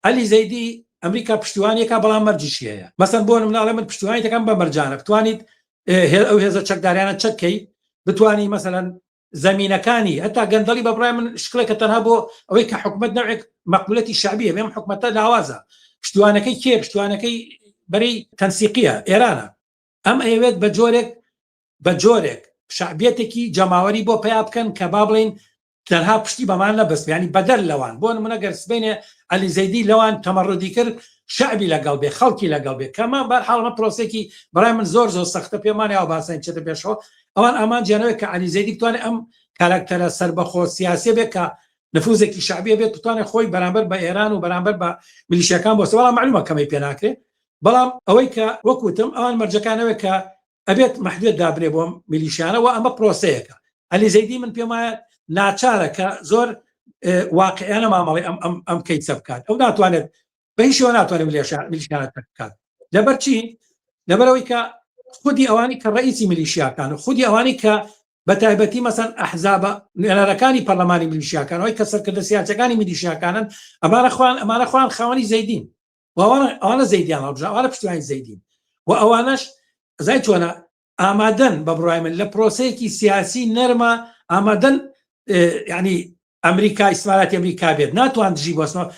علی زەیدی ئەمریکا پشتیوانیەکە بەڵام مەرجیش هەیە مەسەن بۆ نمونە من پشتیوانیەکەم بە مەرجانە بتوانیت ئەو هێزە چەکداریانە چەکەی بتوانی مەسەلەن زمینەکانی هەتا گەندەڵی بە بڕای من شکلێکە تەنها بۆ ئەوەی کە حکومەت نەوێک مەقبولەتی شعبیە بێم حکومەتە لاوازە پشتیوانەکەی کێ پشتیوانەکەی بەرەی تەنسیقیە ئێرانە ئەم ئەوێت بە جۆرێک شعبیەتێکی جەماوەری بۆ پیا بکەن کە با بڵین تەنها پشتی بەمان نەبەست ینی بەدەر لەوان بۆ نمونە گەر سبەینێ علی زەیدی لەوان تەمەڕودی کرد شعبی لەگەڵ بێ خەڵکی لەگەڵ بێ کەمان بەرحاڵمە پرۆسێکی بەڕای من زۆر سەختە پێمانی ئەو باسان چێتە پێشەوە ئەوان ئامانجیانەوەی کە علی زەیدی بتوانێت ئەم کاراکتەرە سەربەخۆ سیاسی بێت کە نفوزێکی شعبیە بێت بتوانێت خۆی بەرامبەر بە ئێران و بەرامبەر بە میلیشیەکان بۆ سەوەڵام معلومە کەمەی پێ ناکرێت بەڵام ئەوەی کە وەکوتم ئەوان مەرجەکانەوەی کە ئەبێت محدود دابنێ بۆ میلیشیانەوە ئەمە پرۆسەیەکە علی زەیدی من پێم وایە ناچارە کە زۆر واقعیانە مامەڵی ئەم کەیسە بکات ئەو ناتوانێت بە هیچ شێوە ناتوانێت میلیشیانە بکات لەبەر چی لەبەرەوەی کە خودی ئەوانی کە ڕئیسی میلیشیاکان و خودی ئەوانی کە بە تایبەتی مەسەن ئەحزابە نوێنەرەکانی پەرلەمانی میلیشیاکانەوەی کە سەرکردە سیاسەکانی میلیشیاکانن ئەمانە خوان خاوەنی زەیدین و ئەوانە زەیدیان هەڵبژان ئەوانە پشتیوانی زەیدین و ئەوانەش زای چۆنە ئامادەن بە بڕای من لە پرۆسەیەکی سیاسی نەرمە ئامادەن ینی ئەمریکا ئیسماراتی ئەمریکا بێت ناتوان دژی بۆسمەوە